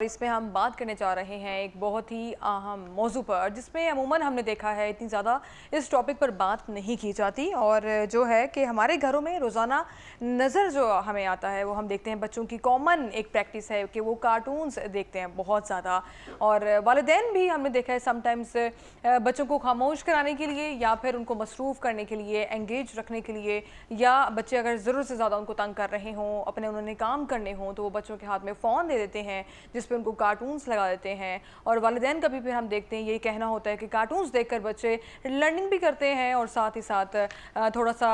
اس میں ہم بات کرنے جا رہے ہیں ایک بہت ہی اہم موضوع پر، جس میں عموماً ہم نے دیکھا ہے اتنی زیادہ اس ٹاپک پر بات نہیں کی جاتی، اور جو ہے کہ ہمارے گھروں میں روزانہ نظر جو ہمیں آتا ہے وہ ہم دیکھتے ہیں بچوں کی کامن ایک پریکٹس ہے کہ وہ کارٹونز دیکھتے ہیں بہت زیادہ، اور والدین بھی ہم نے دیکھا ہے سم ٹائمز بچوں کو خاموش کرانے کے لیے یا پھر ان کو مصروف کرنے کے لیے، انگیج رکھنے کے لیے، یا بچے اگر ضرورت سے زیادہ ان کو تنگ کر رہے ہوں، اپنے انہوں نے کام کرنے ہوں تو وہ بچوں کے ہاتھ میں فون دے دیتے ہیں جس پہ ان کو کارٹونز لگا دیتے ہیں، اور والدین کا بھی پھر ہم دیکھتے ہیں یہی کہنا ہوتا ہے کہ کارٹونز دیکھ کر بچے لرننگ بھی کرتے ہیں اور ساتھ ہی ساتھ تھوڑا سا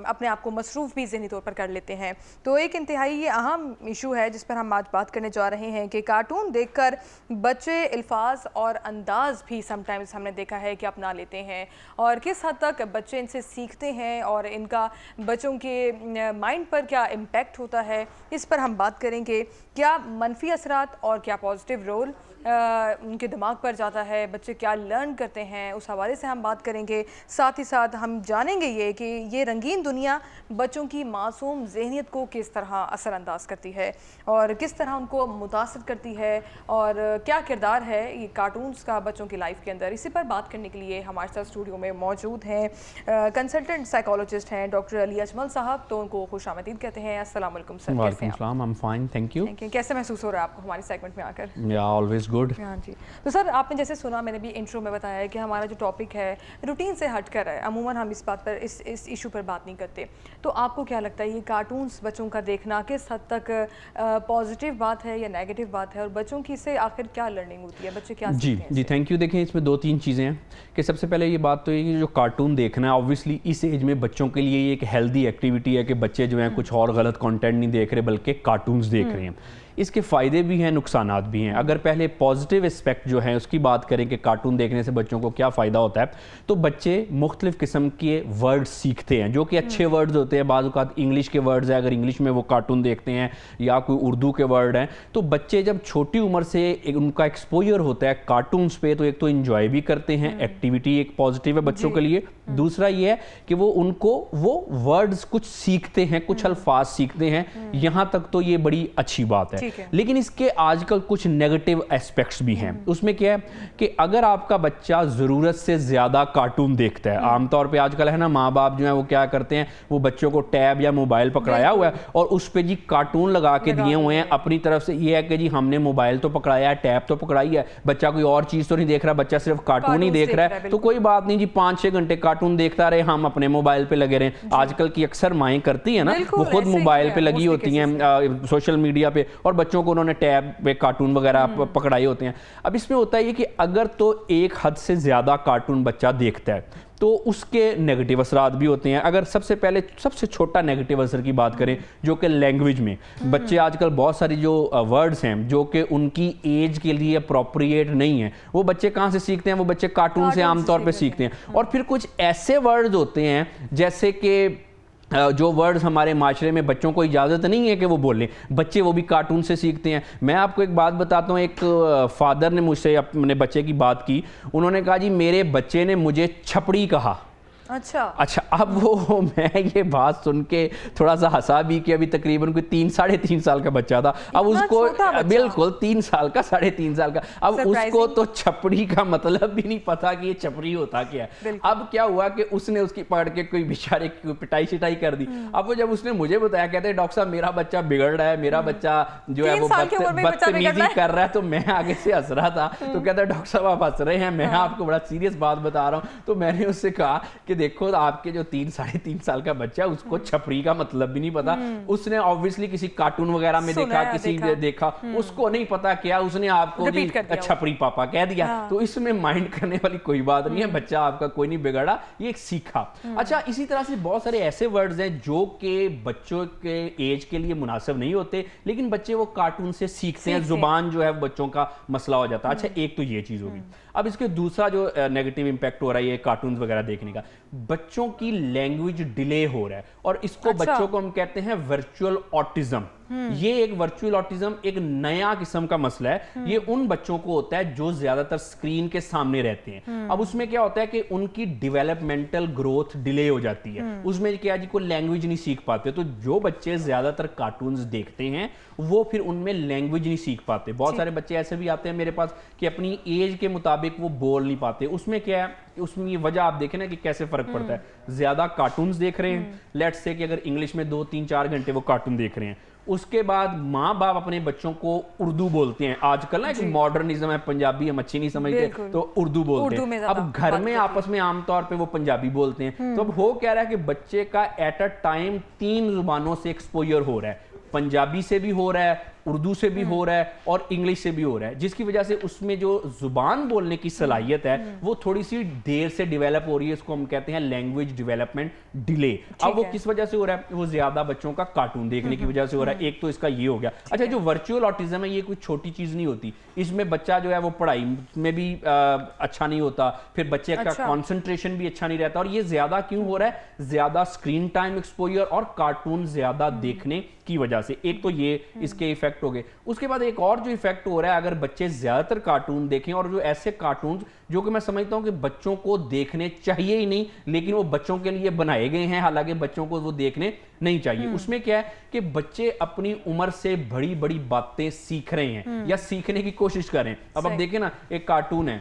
اپنے آپ کو مصروف بھی ذہنی طور پر کر لیتے ہیں۔ تو ایک انتہائی یہ اہم ایشو ہے جس پر ہم آج بات کرنے جا رہے ہیں کہ کارٹون دیکھ کر بچے الفاظ اور انداز بھی سم ٹائمز ہم نے دیکھا ہے کہ اپنا لیتے ہیں، اور کس حد تک بچے ان سے سیکھتے ہیں اور ان کا بچوں کے مائنڈ پر کیا امپیکٹ ہوتا ہے، اس پر ہم بات کریں گے۔ کیا منفی اثرات اور کیا پازیٹیو رول ان کے دماغ پر جاتا ہے، بچے کیا لرن کرتے ہیں، اس حوالے سے ہم بات کریں گے۔ ساتھ ہی ساتھ ہم جانیں گے یہ کہ یہ رنگین دنیا بچوں کی معصوم ذہنیت کو کس طرح اثر انداز کرتی ہے اور کس طرح ان کو متاثر کرتی ہے، اور کیا کردار ہے یہ کارٹونز کا بچوں کی لائف کے اندر۔ اسی پر بات کرنے کے لیے ہمارے ساتھ اسٹوڈیو میں موجود ہیں کنسلٹنٹ سائیکالوجسٹ ہیں ڈاکٹر علی اجمل صاحب، تو ان کو خوش آمدید کہتے ہیں۔ السلام علیکم سر، وعلیکم السلام، I'm fine, thank you. کیسے محسوس ہو رہا ہے آپ کو ہمارے سیگمنٹ میں آ کر؟ always good. ہاں جی، تو سر آپ نے جیسے سنا، میں نے بھی انٹرو میں بتایا ہے کہ ہمارا جو ٹاپک ہے روٹین سے ہٹ کر ہے، عموماً ہم اس بات پر اس ایشو پر بات نہیں کرتے، تو آپ کو کیا لگتا ہے یہ کارٹونز بچوں کا دیکھنا کس حد تک پازیٹیو بات ہے یا نیگیٹو بات ہے، اور بچوں کی سے آخر کیا لرننگ ہوتی ہے، بچے کیا سیکھتے ہیں؟ جی تھینک یو۔ دیکھیں اس میں دو تین چیزیں ہیں کہ سب سے پہلے یہ بات تو یہ کہ جو کارٹون دیکھنا ہے آبویسلی اس ایج میں بچوں کے لیے یہ ایک ہیلدی ایکٹیویٹی ہے کہ بچے جو ہیں کچھ اور غلط کانٹینٹ نہیں دیکھ رہے بلکہ کارٹونز دیکھ رہے ہیں۔ اس کے فائدے بھی ہیں، نقصانات بھی ہیں۔ اگر پہلے پازیٹیو اسپیکٹ جو ہے اس کی بات کریں کہ کارٹون دیکھنے سے بچوں کو کیا فائدہ ہوتا ہے، تو بچے مختلف قسم کے ورڈ سیکھتے ہیں جو کہ اچھے ورڈز ہوتے ہیں۔ بعض اوقات انگلش کے ورڈز ہیں، اگر انگلش میں وہ کارٹون دیکھتے ہیں یا کوئی اردو کے ورڈ ہیں، تو بچے جب چھوٹی عمر سے ان کا ایکسپوجر ہوتا ہے کارٹونز پہ تو ایک تو انجوائے بھی کرتے ہیں، ایکٹیویٹی ایک پازیٹیو ہے بچوں کے لیے۔ دوسرا یہ ہے کہ وہ ان کو وہ ورڈز کچھ سیکھتے ہیں، کچھ الفاظ سیکھتے ہیں، یہاں تک تو یہ بڑی اچھی بات ہے۔ لیکن اس کے آج کل کچھ نیگیٹو ایسپیکٹس بھی ہیں۔ اس میں کیا ہے کہ اگر آپ کا بچہ ضرورت سے زیادہ کارٹون دیکھتا ہے، عام طور پہ آج کل ہے نا ماں باپ جو ہیں وہ کیا کرتے ہیں، وہ بچوں کو ٹیب یا موبائل پکڑایا ہوا ہے اور اس پہ جی کارٹون لگا کے دیے ہوئے ہیں اپنی طرف سے، یہ ہے کہ جی ہم نے موبائل تو پکڑایا ہے، ٹیب تو پکڑائی ہے، بچہ کوئی اور چیز تو نہیں دیکھ رہا، بچہ صرف کارٹون ہی دیکھ رہا ہے، تو کوئی بات نہیں جی 5-6 گھنٹے کارٹون دیکھتا رہے، ہم اپنے موبائل پہ لگے رہے۔ آج کل کی اکثر مائیں کرتی ہیں نا، وہ خود موبائل پہ لگی ہوتی ہیں سوشل میڈیا پہ، اور بچوں کو انہوں نے ٹیب پہ کارٹون وغیرہ پکڑائے ہوتے ہیں۔ اب اس میں ہوتا ہے کہ اگر تو ایک حد سے زیادہ کارٹون بچہ دیکھتا ہے تو اس کے نیگیٹو اثرات بھی ہوتے ہیں۔ اگر سب سے پہلے سب سے چھوٹا نیگیٹو اثر کی بات کریں جو کہ لینگویج میں، بچے آج کل بہت ساری جو ورڈز ہیں جو کہ ان کی ایج کے لیے اپروپریٹ نہیں ہیں، وہ بچے کہاں سے سیکھتے ہیں؟ وہ بچے کارٹون سے عام طور پہ سیکھتے ہیں۔ اور پھر کچھ ایسے ورڈز ہوتے ہیں جیسے کہ جو ورڈز ہمارے معاشرے میں بچوں کو اجازت نہیں ہے کہ وہ بولیں، بچے وہ بھی کارٹون سے سیکھتے ہیں۔ میں آپ کو ایک بات بتاتا ہوں، ایک فادر نے مجھ سے اپنے بچے کی بات کی، انہوں نے کہا جی میرے بچے نے مجھے چھپڑی کہا۔ اچھا اب وہ میں یہ بات سن کے تھوڑا سا ہنسا بھی کہ ابھی تقریباً کوئی 3-3.5 سال کا بچہ تھا، اب اس کو بالکل 3 سال کا 3.5 سال کا، اب اس کو تو چھپڑی کا مطلب بھی نہیں پتا کہ یہ چھپڑی ہوتا کیا ہے۔ اب کیا ہوا کہ اس نے اس کی پکڑ کے کوئی بیچارے کی پٹائی شٹائی کر دی۔ اب وہ جب اس نے مجھے بتایا، کہتے ہیں ڈاکٹر صاحب میرا بچہ بگڑ رہا ہے، میرا بچہ جو ہے وہ بدتمیزی کر رہا ہے، تو میں آگے سے ہنس رہا تھا، تو کہتا ہے ڈاکٹر صاحب آپ ہنس رہے ہیں، میں آپ کو بڑا سیریس بات بتا رہا ہوں۔ تو میں نے اس سے کہا کہ دیکھو آپ کے جو 3-3.5 سال کا بچہ ہے اس کو چھپڑی کا مطلب بھی نہیں پتا، اس نے obviously کسی کارٹون وغیرہ میں دیکھا، کسی دیکھا، اس کو نہیں پتا کیا، اس نے آپ کو چھپڑی پاپا کہہ دیا۔ تو اس میں مائنڈ کرنے والی کوئی بات نہیں ہے، بچہ آپ کا کوئی نہیں بگڑا، یہ ایک سیکھا۔ اچھا اسی طرح سے بہت سارے ایسے ورڈز ہیں جو کہ بچوں کے ایج کے لیے مناسب نہیں ہوتے لیکن بچے وہ کارٹون سے سیکھتے ہیں، زبان جو ہے بچوں کا مسئلہ ہو جاتا ہے۔ اچھا ایک تو یہ چیز ہوگی۔ اب اس کے دوسرا جو نیگیٹو امپیکٹ ہو رہا ہے یہ کارٹونز وغیرہ دیکھنے کا، بچوں کی لینگویج ڈیلے ہو رہا ہے، اور اس کو بچوں کو ہم کہتے ہیں ورچوئل آٹزم۔ یہ ایک ورچوئل آٹزم ایک نیا قسم کا مسئلہ ہے. یہ ان بچوں کو ہوتا ہے جو زیادہ تر اسکرین کے سامنے رہتے ہیں. اب اس میں کیا ہوتا ہے کہ ان کی ڈیولپمنٹل گروتھ ڈیلے ہو جاتی ہے. اس میں کیا جی کوئی لینگویج نہیں سیکھ پاتے. تو جو بچے زیادہ تر کارٹونز دیکھتے ہیں وہ پھر ان میں لینگویج نہیں سیکھ پاتے. بہت سارے بچے ایسے بھی آتے ہیں میرے پاس کہ اپنی ایج کے مطابق وہ بول نہیں پاتے. اس میں کیا ہے, اس میں یہ وجہ آپ دیکھیں نا کہ کیسے فرق پڑتا ہے. زیادہ کارٹونز دیکھ رہے ہیں, لیٹس سے کہ اگر انگلش میں 2-3-4 گھنٹے وہ کارٹون دیکھ رہے ہیں, اس کے بعد ماں باپ اپنے بچوں کو اردو بولتے ہیں. آج کل نا ایک ماڈرنزم ہے, پنجابی ہم اچھی نہیں سمجھتے تو اردو بولتے ہیں. اب گھر میں آپس میں عام طور پہ وہ پنجابی بولتے ہیں. تو اب ہو کیا رہا ہے کہ بچے کا ایٹ اے ٹائم 3 زبانوں سے ایکسپوجر ہو رہا ہے. پنجابی سے بھی ہو رہا ہے, اردو سے بھی ہو رہا ہے اور انگلش سے بھی ہو رہا ہے, جس کی وجہ سے اس میں جو زبان بولنے کی صلاحیت ہے وہ تھوڑی سی دیر سے ڈیولپ ہو رہی ہے. اس کو ہم کہتے ہیں لینگویج ڈیولپمنٹ ڈیلے. اب وہ کس وجہ سے ہو رہا ہے؟ وہ زیادہ بچوں کا کارٹون دیکھنے کی وجہ سے ہو رہا ہے. ایک تو اس کا یہ ہو گیا. اچھا, جو ورچوئل آٹزم ہے یہ کوئی چھوٹی چیز نہیں ہوتی. اس میں بچہ جو ہے وہ پڑھائی میں بھی اچھا نہیں ہوتا, پھر بچے کا کانسنٹریشن بھی اچھا نہیں رہتا. اور یہ زیادہ کیوں ہو رہا ہے؟ زیادہ اسکرین ٹائم ایکسپوجر اور کارٹون زیادہ دیکھنے کی وجہ سے. ایک تو یہ اس کے ایفیکٹ ہو گئے. اس کے بعد ایک اور جو ایفیکٹ ہو رہا ہے, اگر بچے زیادہ تر کارٹون دیکھیں, اور جو ایسے کارٹونز جو کہ میں سمجھتا ہوں کہ بچوں کو دیکھنے چاہیے ہی نہیں لیکن وہ بچوں کے لیے بنائے گئے ہیں, حالانکہ بچوں کو وہ دیکھنے نہیں چاہیے. اس میں کیا ہے کہ بچے اپنی عمر سے بڑی بڑی باتیں سیکھ رہے ہیں یا سیکھنے کی کوشش کر رہے ہیں. اب آپ دیکھیں نا, ایک کارٹون ہے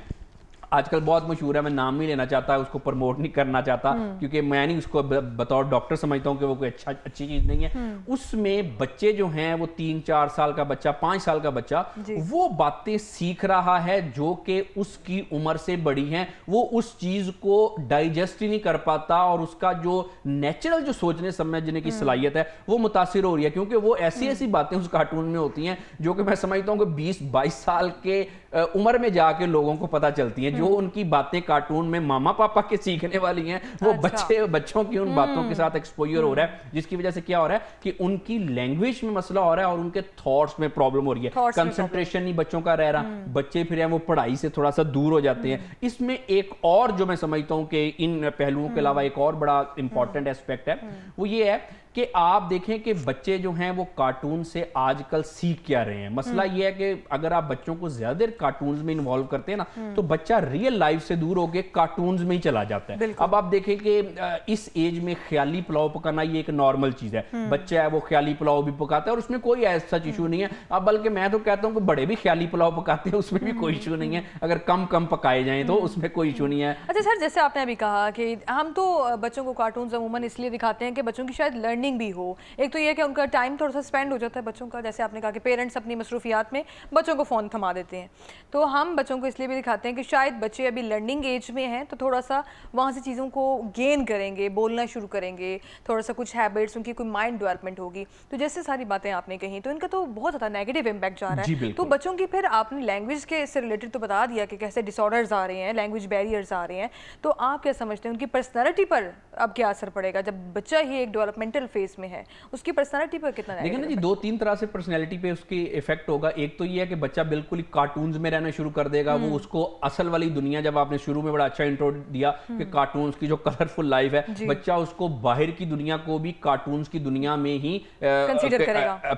آج کل بہت مشہور ہے, میں نام نہیں لینا چاہتا, اس کو پروموٹ نہیں کرنا چاہتا کیونکہ میں نہیں اس کو بطور ڈاکٹر سمجھتا ہوں کہ وہ کوئی اچھی چیز نہیں ہے. اس میں بچے جو ہیں وہ 3-4 سال کا بچہ, 5 سال کا بچہ, وہ باتیں سیکھ رہا ہے جو کہ اس کی عمر سے بڑی ہیں. وہ اس چیز کو ڈائجسٹ ہی نہیں کر پاتا اور اس کا جو نیچرل جو سوچنے سمجھنے کی صلاحیت ہے وہ متاثر ہو رہی ہے, کیونکہ وہ ایسی باتیں اس کارٹون میں ہوتی ہیں جو کہ میں سمجھتا ہوں کہ 20-22 سال کے عمر میں جا کے لوگوں کو پتہ چلتی ہیں. جو ان کی باتیں کارٹون میں ماما پاپا کے سیکھنے والی ہیں وہ بچوں کی ان باتوں کے ساتھ ایکسپوجر ہو رہا ہے, جس کی وجہ سے کیا ہو رہا ہے کہ ان کی لینگویج میں مسئلہ ہو رہا ہے اور ان کے تھاٹس میں پرابلم ہو رہی ہے. کنسنٹریشن نہیں بچوں کا رہ رہا, بچے پھر ہیں وہ پڑھائی سے تھوڑا سا دور ہو جاتے ہیں. اس میں ایک اور جو میں سمجھتا ہوں کہ ان پہلوؤں کے علاوہ ایک اور بڑا امپورٹنٹ ایسپیکٹ ہے, وہ یہ ہے کہ آپ دیکھیں کہ بچے جو ہیں وہ کارٹون سے آج کل سیکھ کیا رہے ہیں. مسئلہ یہ ہے کہ اگر آپ بچوں کو زیادہ دیر کارٹونز میں انوالو کرتے ہیں نا تو بچہ ریئل لائف سے دور ہو کے کارٹونز میں ہی چلا جاتا ہے. اب آپ دیکھیں کہ اس ایج میں خیالی پلاؤ پکانا یہ ایک نارمل چیز ہے. بچہ ہے وہ خیالی پلاؤ بھی پکاتا ہے اور اس میں کوئی ایسا ایشو نہیں ہے. اب بلکہ میں تو کہتا ہوں کہ بڑے بھی خیالی پلاؤ پکاتے ہیں, اس میں بھی کوئی ایشو نہیں ہے اگر کم پکائے جائیں تو اس میں کوئی ایشو نہیں ہے. اچھا سر, جیسے آپ نے ابھی کہا کہ ہم تو بچوں کو کارٹونز عموماً اس لیے دکھاتے ہیں کہ بچوں کی شاید لرننگ بھی ہو. ایک تو یہ کہ ان کا ٹائم تھوڑا سا اسپینڈ ہو جاتا ہے بچوں کا, جیسے آپ نے کہا کہ پیرنٹس اپنی مصروفیات میں بچوں کو فون تھما دیتے ہیں, تو ہم بچوں کو اس لیے بھی دکھاتے ہیں کہ شاید بچے ابھی لرننگ ایج میں ہیں تو تھوڑا سا وہاں سے چیزوں کو گین کریں گے, بولنا شروع کریں گے, تھوڑا سا کچھ ہیبٹس, ان کی کوئی مائنڈ ڈیولپمنٹ ہوگی. تو جیسے ساری باتیں آپ نے کہیں تو ان کا تو بہت زیادہ نیگیٹو امپیکٹ جا رہا ہے. تو بچوں کی پھر آپ نے لینگویج کے سے ریلیٹڈ تو بتا دیا کہ کیسے ڈس آرڈرز آ رہے ہیں, لینگویج بیریئرز آ رہے ہیں, تو آپ کیا سمجھتے ہیں ان کی پرسنالٹی پر اب کیا اثر پڑے گا جب بچہ ہی ایک ڈیولپمنٹل فیز میں ہے, اس کی پرسنالٹی پر کتنا دیکھیں نا جی 2-3 طرح سے پرسنالٹی پہ اس کی ایفیکٹ ہوگا. ایک تو یہ ہے کہ بچہ بالکل کارٹونز میں رہنا شروع کر دے گا, وہ اس کو اصل والی دنیا, جب آپ نے شروع میں بڑا اچھا انٹرو دیا کہ کارٹونز کی جو کلرفل لائف ہے, بچہ اس کو باہر کی دنیا کو بھی کارٹونز کی دنیا میں ہی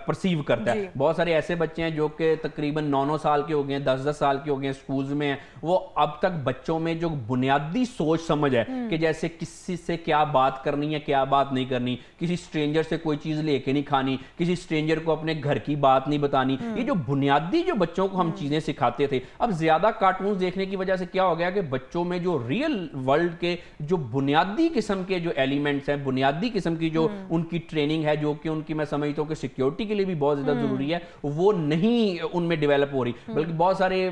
پرسیو کرتا ہے. بہت سارے ایسے بچے ہیں جو کہ تقریباً 9 سال کے ہو گئے ہیں, 10 سال کے ہو گئے ہیں, سکولز میں ہیں, وہ اب تک بچوں میں جو بنیادی سوچ سمجھ ہے کہ جیسے کسی سے کیا بات کرنی ہے, کیا بات نہیں کرنی, کسی اسٹرینجر سے کوئی چیز لے کے نہیں کھانی, کسی اسٹرینجر کو اپنے گھر کی بات نہیں بتانی, یہ جو بنیادی جو بچوں کو ہم چیزیں سکھاتے تھے, اب زیادہ کارٹونز دیکھنے کی وجہ سے کیا ہو گیا کہ بچوں میں جو ریئل ورلڈ کے جو بنیادی قسم کے جو ایلیمنٹس ہیں, بنیادی قسم کی جو ان کی ٹریننگ ہے, جو کہ ان کی میں سمجھتا ہوں کہ سیکیورٹی کے لیے بھی بہت زیادہ ضروری ہے, وہ نہیں ان میں ڈیولپ ہو رہی. بلکہ بہت سارے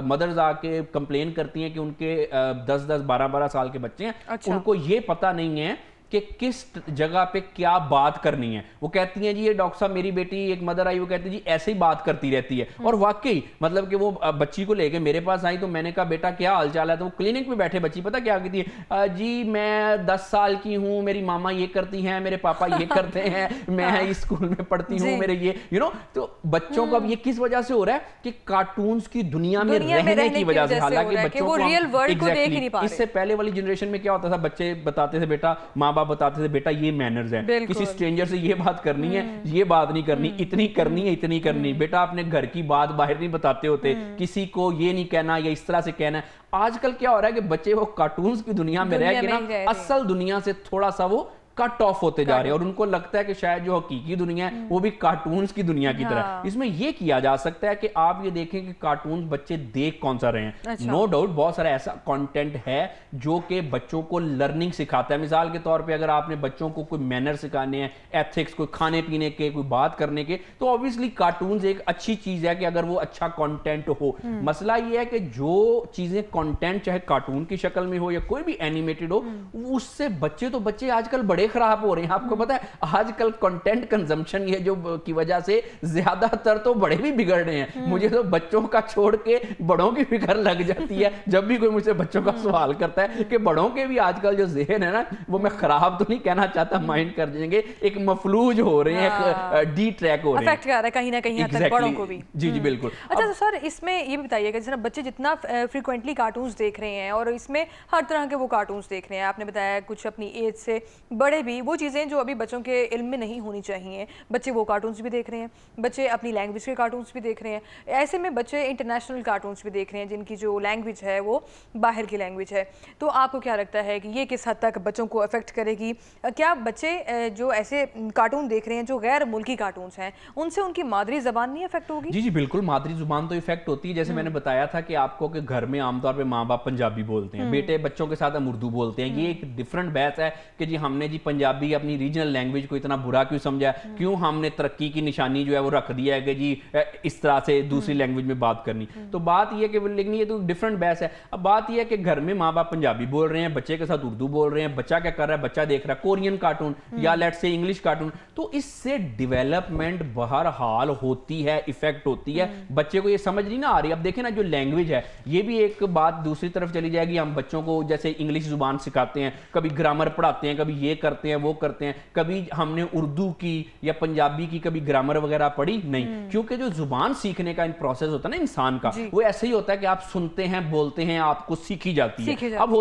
مدرز آ کے کمپلین کرتی ہیں کہ ان کے 10-10, 12-12 سال کے بچے ہیں, ان کو یہ پتہ نہیں ہے کہ کس جگہ پہ کیا بات کرنی ہے. وہ کہتی ہیں جی یہ ڈاکٹر صاحب میری بیٹی ایک مدر آئی, وہ کہتی ہے جی ایسے ہی بات کرتی رہتی ہے. اور واقعی مطلب کہ وہ بچی کو لے کے میرے پاس آئی تو میں نے کہا بیٹا کیا حال چال ہے, تو وہ کلینک میں بیٹھے بچی پتہ کیا کہتی ہے, جی میں 10 سال کی ہوں, میری ماما یہ کرتی ہیں, میرے پاپا یہ کرتے ہیں, میں اس اسکول میں پڑھتی ہوں, میرے یہ تو بچوں کو اب یہ کس وجہ سے ہو رہا ہے کہ کارٹونز کی دنیا میں رہنے کی وجہ سے. حالانکہ بچوں کو اس سے پہلے والی جنریشن میں کیا ہوتا تھا, بچے بتاتے تھے بیٹا ماں باپ بتاتے تھے بیٹا یہ مینرز ہیں, کسی اسٹرینجر سے یہ بات کرنی ہے, یہ بات نہیں کرنی, اتنی کرنی ہے, اتنی کرنی, بیٹا اپنے گھر کی بات باہر نہیں بتاتے ہوتے, کسی کو یہ نہیں کہنا یا اس طرح سے کہنا ہے. آج کل کیا ہو رہا ہے کہ بچے وہ کارٹونز کی دنیا میں رہ کے نا اصل دنیا سے تھوڑا سا وہ کٹ آف ہوتے جا رہے ہیں, اور ان کو لگتا ہے کہ شاید جو حقیقی دنیا ہے وہ بھی کارٹونز کی دنیا کی طرح. اس میں یہ کیا جا سکتا ہے کہ آپ یہ دیکھیں کہ کارٹونز بچے دیکھ کون سا رہے ہیں. نو ڈاؤٹ بہت سارا ایسا کانٹینٹ ہے جو کہ بچوں کو لرننگ سکھاتا ہے. مثال کے طور پہ اگر آپ نے بچوں کو کوئی مینر سکھانے ہیں, ایتھکس, کوئی کھانے پینے کے, کوئی بات کرنے کے, تو obviously کارٹونز ایک اچھی چیز ہے کہ اگر وہ اچھا کانٹینٹ ہو. مسئلہ یہ ہے کہ جو چیزیں کانٹینٹ چاہے کارٹون کی شکل میں ہو یا کوئی بھی اینیمیٹڈ ہو, اس سے بچے تو بچے آج کل بڑے خراب ہو رہے ہیں. آپ کو پتا ہے آج کل کنٹینٹ کنزمپشن یہ جو کی وجہ سے زیادہ تر تو بڑے بھی بگڑ رہے ہیں. مجھے تو بچوں کا چھوڑ کے بڑوں کی فکر لگ جاتی ہے جب بھی کوئی مجھ سے بچوں کا سوال کرتا ہے کہ بڑوں کے بھی آج کل جو ذہن ہے نا, وہ میں خراب تو نہیں کہنا چاہتا, مائنڈ کر دیں گے, ایک مفلوج ہو رہے ہیں, ایک ڈی ٹریک ہو رہے ہیں, افیکٹ کر رہا ہے کہیں نہ کہیں حد تک بڑوں کو بھی. جی جی بالکل. اچھا تو سر اس میں یہ بتائیے کہ جس طرح بچے جتنا فریکوینٹلی کارٹونز دیکھ رہے ہیں اور اس میں ہر طرح کے وہ کارٹونز دیکھ رہے ہیں, آپ نے بتایا کچھ اپنی ایج سے بڑے بھی, وہ چیزیں جو ابھی بچوں کے علم میں نہیں ہونی چاہیے, بچے وہ کارٹونز بھی دیکھ رہے ہیں, بچے اپنی لینگویج کے کارٹونز بھی دیکھ رہے ہیں, ایسے میں بچے انٹرنیشنل کارٹونز بھی دیکھ رہے ہیں جن کی جو لینگویج ہے وہ باہر کی لینگویج ہے. تو آپ کو کیا لگتا ہے کہ یہ کس حد تک بچوں کو افیکٹ کرے گی؟ کیا بچے جو ایسے کارٹون دیکھ رہے ہیں جو غیر ملکی کارٹونز ہیں, ان سے ان کی مادری زبان نہیں افیکٹ ہوگی؟ جی جی بالکل, مادری زبان تو افیکٹ ہوتی ہے. جیسے میں نے بتایا تھا کہ آپ کو کہ گھر میں عام طور پہ ماں باپ پنجابی بولتے ہیں, بیٹے بچوں کے ساتھ ہم اردو بولتے ہیں. یہ ایک ڈفرنٹ بحث ہے کہ جی ہم نے جی پنجابی اپنی ریجنل لینگویج کو اتنا برا کیوں سمجھا, کیوں ہم نے ترقی کی نشانی جو ہے وہ رکھ دیا ہے کہ جی اس طرح سے دوسری لینگویج میں بات کرنی. تو بات یہ ہے کہ لیکن یہ تو ڈفرنٹ بحث ہے. اب بات یہ ہے کہ گھر میں ماں باپ پنجابی بول رہے ہیں, بچے کے ساتھ اردو بول رہے ہیں, بچہ کیا کر رہا ہے, بچہ دیکھ رہا ہے کورین کارٹون یا لیٹ سے انگلش کارٹون, تو اس سے ڈیولپمنٹ بہرحال ہوتی ہے, افیکٹ ہوتی ہے. بچے کو یہ سمجھ نہیں نہ آ رہی. اب دیکھیں نا جو لینگویج ہے, یہ بھی ایک بات دوسری طرف چلی جائے گی. ہم بچوں کو جیسے انگلش زبان سکھاتے ہیں, کبھی گرامر پڑھاتے ہیں, کبھی یہ کرتے ہیں وہ کرتے ہیں, کبھی ہم نے اردو کی یا پنجابی کی کبھی گرامر وغیرہ پڑھی نہیں. کیونکہ جو زبان سیکھنے کا پروسیس ہوتا ہے نا انسان کا, وہ ایسے ہی ہوتا ہے کہ آپ سنتے ہیں, بولتے ہیں, آپ کو سیکھی جاتی ہے. اب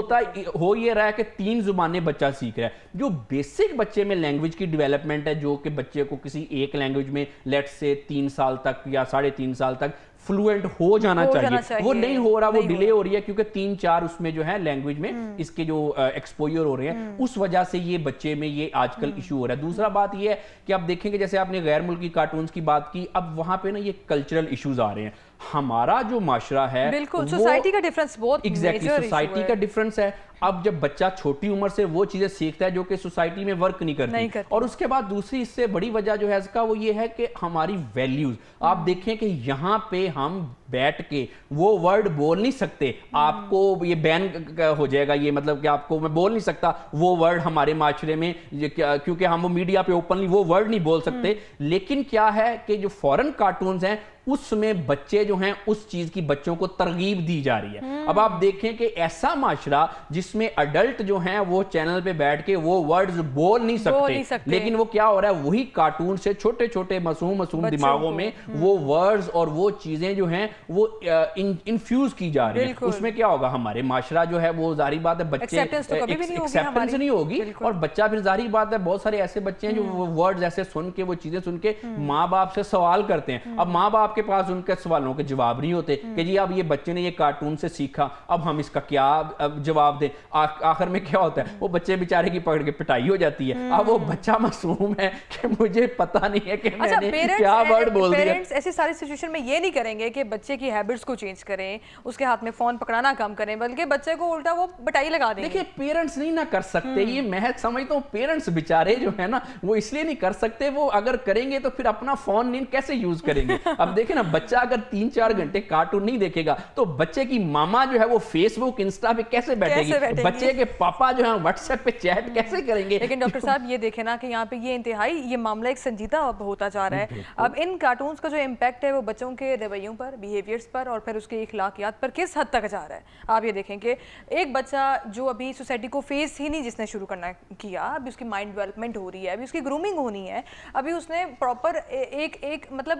ہو یہ رہا ہے کہ 3 زبانیں بچہ سیکھ رہا ہے. جو بیسک بچے میں لینگویج کی ڈیولپمنٹ ہے, جو کہ بچے کو کسی ایک لینگویج میں لیٹ سے 3 سال تک یا 3.5 سال تک فلوئنٹ ہو جانا چاہیے, وہ نہیں ہو رہا, وہ ڈیلے ہو رہی ہے کیونکہ 3-4 اس میں جو ہے لینگویج میں اس کے جو ایکسپوجر ہو رہے ہیں, اس وجہ سے یہ بچے میں یہ آج کل ایشو ہو رہا ہے. دوسرا بات یہ ہے کہ آپ دیکھیں کہ جیسے آپ نے غیر ملکی کارٹونز کی بات کی, اب وہاں پہ نا یہ کلچرل ایشوز آ رہے ہیں. ہمارا جو معاشرہ ہے بالکل سوسائٹی کا ڈیفرنس بہت ایگزیکٹلی سوسائٹی کا ڈیفرنس ہے. اب جب بچہ چھوٹی عمر سے وہ چیزیں سیکھتا ہے جو کہ سوسائٹی میں ورک نہیں کرتی, اور اس کے بعد دوسری اس سے بڑی وجہ جو ہے اس کا وہ یہ ہے کہ ہماری ویلیوز, آپ دیکھیں کہ یہاں پہ ہم بیٹھ کے وہ ورڈ بول نہیں سکتے, آپ کو یہ بین ہو جائے گا, یہ مطلب کہ آپ کو میں بول نہیں سکتا وہ ورڈ ہمارے معاشرے میں, کیونکہ ہم وہ میڈیا پہ اوپنلی وہ ورڈ نہیں بول سکتے. لیکن کیا ہے کہ جو فورن کارٹونز ہیں اس میں بچے جو ہیں اس چیز کی بچوں کو ترغیب دی جا رہی ہے. اب آپ دیکھیں کہ ایسا معاشرہ جس میں اڈلٹ جو ہیں وہ چینل پہ بیٹھ کے وہ ورڈز بول نہیں سکتے, لیکن وہ کیا ہو رہا ہے, وہی کارٹون سے چھوٹے چھوٹے معصوم دماغوں میں وہ ورڈز اور وہ چیزیں جو ہیں وہ انفیوز کی جا رہی ہیں. اس میں کیا ہوگا, ہمارے معاشرہ جو ہے وہ ظاہری بات ہے بچے ایکسیپٹنس نہیں ہوگی, اور بچہ پھر ظاہری بات ہے بہت سارے ایسے بچے ہیں جو ورڈز ایسے سن کے وہ چیزیں سن کے ماں باپ سے سوال کرتے ہیں. اب ماں باپ کے پاس ان کے سوالوں کے جواب نہیں ہوتے کہ جی اب یہ بچے نے یہ کارٹون سے سیکھا, اب ہم اس کا کیا جواب دیں. آخر میں کیا ہوتا ہے, وہ بچے بیچارے کی پکڑ کے پٹائی ہو جاتی ہے. اب وہ بچہ معصوم ہے کہ مجھے پتہ نہیں ہے کہ میں نے کیا ورڈ بول دیا. پیرنٹس ایسی ساری سچویشن میں یہ نہیں کریں گے کہ بچے کی ہیبٹس کو چینج کریں, اس کے ہاتھ میں فون پکڑانا کم کریں, بلکہ بچے کو الٹا وہ پٹائی لگا دیں. دیکھیں پیرنٹس نہیں نہ کر سکتے, یہ میں سمجھتا ہوں پیرنٹس بیچارے جو ہے نا وہ اس لیے نہیں کر سکتے, وہ اگر کریں گے تو پھر اپنا فون کیسے یوز کریں گے. اب دیکھیں نا, بچہ اگر 3-4 گھنٹے کارٹون نہیں دیکھے گا تو بچے کی ماما جو ہے وہ فیس بک انسٹا پہ کیسے بیٹھے گی, بچے کے پاپا جو ہے واٹس ایپ پہ چیٹ کیسے کریں گے. لیکن ڈاکٹر صاحب یہ دیکھیں نا کہ یہاں پہ یہ انتہائی یہ معاملہ ایک سنجیدہ ہوتا جا رہا ہے. اب ان کارٹونز کا جو امپیکٹ ہے وہ بچوں کے رویوں پر, بیہیویئرز پر, اور پھر اس کے اخلاقیات پر کس حد تک جا رہا ہے. آپ یہ دیکھیں کہ ایک بچہ جو ابھی سوسائٹی کو فیس ہی نہیں جس نے شروع کرنا کیا, ابھی اس کی مائنڈ ڈیولپمنٹ ہو رہی ہے, ابھی اس کی گرومنگ ہونی ہے, ابھی اس نے پراپر ایک مطلب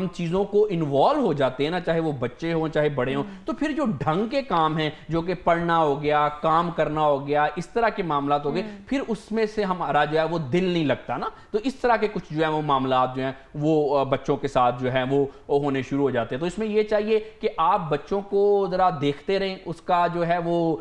ہم چیزوں کو انوالو ہو جاتے ہیں نا, چاہے وہ بچے ہوں چاہے بڑے ہوں, تو پھر جو ڈھنگ کے کام ہیں جو کہ پڑھنا ہو گیا, کام کرنا ہو گیا, اس طرح کے معاملات ہو گئے, پھر اس میں سے ہمارا جو ہے وہ دل نہیں لگتا نا. تو اس طرح کے کچھ جو ہے وہ معاملات جو ہیں وہ بچوں کے ساتھ جو ہیں وہ ہونے شروع ہو جاتے ہیں. تو اس میں یہ چاہیے کہ آپ بچوں کو ذرا دیکھتے رہیں, اس کا جو ہے وہ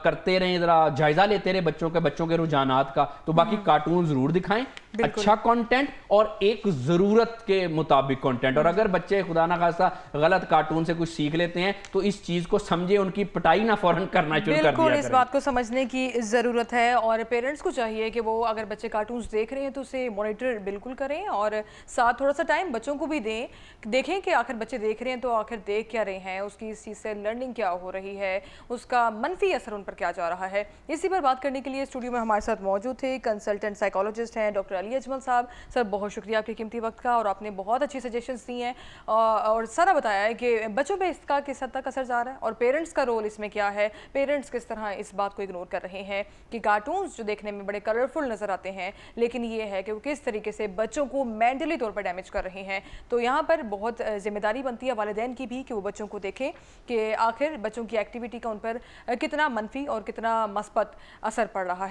کرتے رہیں, ذرا جائزہ لیتے رہیں بچوں کے رجحانات کا. تو باقی کارٹون ضرور دکھائیں, اچھا کنٹینٹ اور ایک ضرورت کے مطابق کنٹینٹ. اور اگر بچے خدا نہ خواستہ غلط کارٹون سے کچھ سیکھ لیتے ہیں تو اس چیز کو سمجھے, ان کی پٹائی نہ فوراً کرنا شروع کر دیا کریں. بالکل اس بات کو سمجھنے کی ضرورت ہے, اور پیرنٹس کو چاہیے کہ وہ اگر بچے کارٹونز دیکھ رہے ہیں تو اسے مانیٹر بالکل کریں, اور ساتھ تھوڑا سا ٹائم بچوں کو بھی دیں, دیکھیں کہ آخر بچے دیکھ رہے ہیں تو آخر دیکھ کیا رہے ہیں, اس کی اس چیز سے لرننگ کیا ہو رہی ہے, اس کا منفی اثر ان پر کیا جا رہا ہے. اسی پر بات کرنے کے لیے اسٹوڈیو میں ہمارے ساتھ موجود تھے کنسلٹنٹ سائیکالوجسٹ ہیں ڈاکٹر علی اجمل صاحب. سر بہت شکریہ آپ کے قیمتی وقت کا, اور آپ نے بہت اچھی سجیشنز دی ہیں اور سارا بتایا ہے کہ بچوں پہ اس کا کس حد تک اثر جا رہا ہے اور پیرنٹس کا رول اس میں کیا ہے, پیرنٹس کس طرح اس بات کو اگنور کر رہے ہیں کہ کارٹونز جو دیکھنے میں بڑے کلرفل نظر آتے ہیں لیکن یہ ہے کہ وہ کس طریقے سے بچوں کو مینٹلی طور پر ڈیمیج کر رہے ہیں. تو یہاں پر بہت ذمہ داری بنتی ہے والدین کی بھی کہ وہ بچوں کو دیکھیں کہ آخر بچوں کی ایکٹیویٹی کا ان پر کتنا منفی اور کتنا مثبت اثر پڑ رہا ہے.